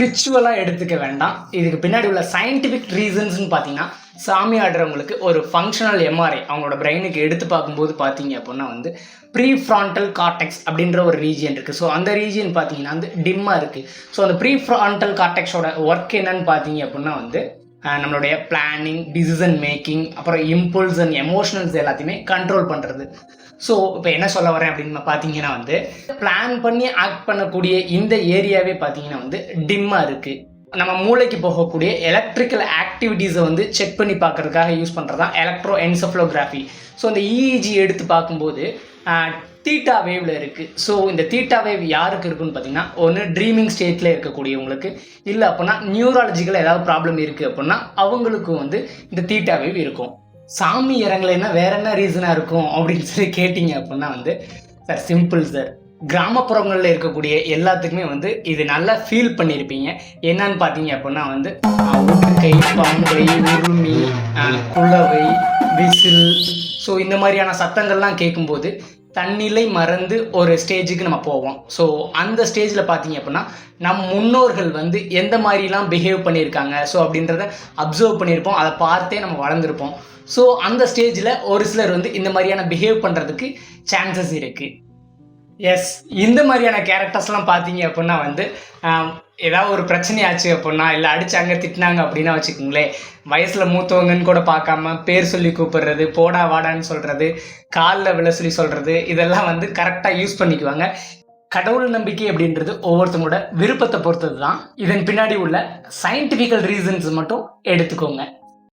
ஸ்பிரிச்சுவலாக எடுத்துக்க வேண்டாம். இதுக்கு பின்னாடி உள்ள சயின்டிஃபிக் ரீசன்ஸ்னு பார்த்தீங்கன்னா, சாமி ஆடுறவங்களுக்கு ஒரு ஃபங்க்ஷனல் எம்ஆர்ஐ அவங்களோட பிரெயினுக்கு எடுத்து பார்க்கும்போது பார்த்தீங்க அப்படின்னா வந்து ப்ரீஃப்ரான்டல் கார்டெக்ஸ் அப்படின்ற ஒரு ரீஜியன் இருக்குது. ஸோ அந்த ரீஜியன் பார்த்தீங்கன்னா வந்து டிம்மாக இருக்குது. ஸோ அந்த ப்ரீஃப்ரான்டல் கார்டெக்ஸோட ஒர்க் என்னன்னு பார்த்தீங்க அப்படின்னா வந்து நம்மளுடைய பிளானிங், டிசிஷன் மேக்கிங், அப்புறம் இம்பல்ஸ் அண்ட் எமோஷனல்ஸ் எல்லாத்தையுமே கண்ட்ரோல் பண்ணுறது. ஸோ இப்போ என்ன சொல்ல வரேன் அப்படின்னு பார்த்தீங்கன்னா வந்து பிளான் பண்ணி ஆக்ட் பண்ணக்கூடிய இந்த ஏரியாவே பார்த்தீங்கன்னா வந்து டிம்மாக இருக்குது. நம்ம மூளைக்கு போகக்கூடிய எலக்ட்ரிக்கல் ஆக்டிவிட்டீஸை வந்து செக் பண்ணி பார்க்கறதுக்காக யூஸ் பண்ணுறது தான் எலக்ட்ரோ என்செஃபலோகிராஃபி. ஸோ இந்த இஇஜி எடுத்து பார்க்கும்போது தீட்டா வேவில் இருக்குது. ஸோ இந்த தீட்டா வேவ் யாருக்கு இருக்குன்னு பார்த்தீங்கன்னா, ஒன்று ட்ரீமிங் ஸ்டேட்டில் இருக்கக்கூடியவங்களுக்கு, இல்லை அப்படின்னா நியூராலஜிக்கல் ஏதாவது ப்ராப்ளம் இருக்குது அப்படின்னா அவங்களுக்கு வந்து இந்த தீட்டா வேவ் இருக்கும். சாமி இறங்கலைன்னா வேற என்ன ரீசனாக இருக்கும் அப்படின்னு சொல்லி கேட்டிங்க அப்படின்னா வந்து சார் சிம்பிள் சார். கிராமப்புறங்களில் இருக்கக்கூடிய எல்லாத்துக்குமே வந்து இது நல்லா ஃபீல் பண்ணியிருப்பீங்க. என்னன்னு பார்த்தீங்க அப்படின்னா வந்து உடுக்கை, பம்பை, உருமி, குளவை, விசில், ஸோ இந்த மாதிரியான சத்தங்கள்லாம் கேட்கும்போது தன்னிலை மறந்து ஒரு ஸ்டேஜுக்கு நம்ம போவோம். ஸோ அந்த ஸ்டேஜில் பார்த்தீங்க அப்படின்னா நம் முன்னோர்கள் வந்து எந்த மாதிரிலாம் பிஹேவ் பண்ணியிருக்காங்க ஸோ அப்படின்றத அப்சர்வ் பண்ணியிருப்போம். அதை பார்த்தே நம்ம வளர்ந்துருப்போம். ஸோ அந்த ஸ்டேஜில் ஒரு சிலர் வந்து இந்த மாதிரியான பிஹேவ் பண்ணுறதுக்கு சான்சஸ் இருக்குது. எஸ், இந்த மாதிரியான கேரக்டர்ஸ்லாம் பார்த்தீங்க அப்படின்னா வந்து ஏதாவது ஒரு பிரச்சனையாச்சு அப்படின்னா, இல்லை அடித்தாங்க திட்டினாங்க அப்படின்னா வச்சுக்கோங்களேன், வயசில் மூத்தவங்கன்னு கூட பார்க்காம பேர் சொல்லி கூப்பிடுறது, போடா வாடான்னு சொல்கிறது, காலில் விழ சொல்லி சொல்கிறது, இதெல்லாம் வந்து கரெக்டாக யூஸ் பண்ணிக்குவாங்க. கடவுள் நம்பிக்கை அப்படின்றது ஒவ்வொருத்தவங்களோட விருப்பத்தை பொறுத்தது தான். இதன் பின்னாடி உள்ள சயின்டிஃபிக்கல் ரீசன்ஸ் மட்டும் எடுத்துக்கோங்க.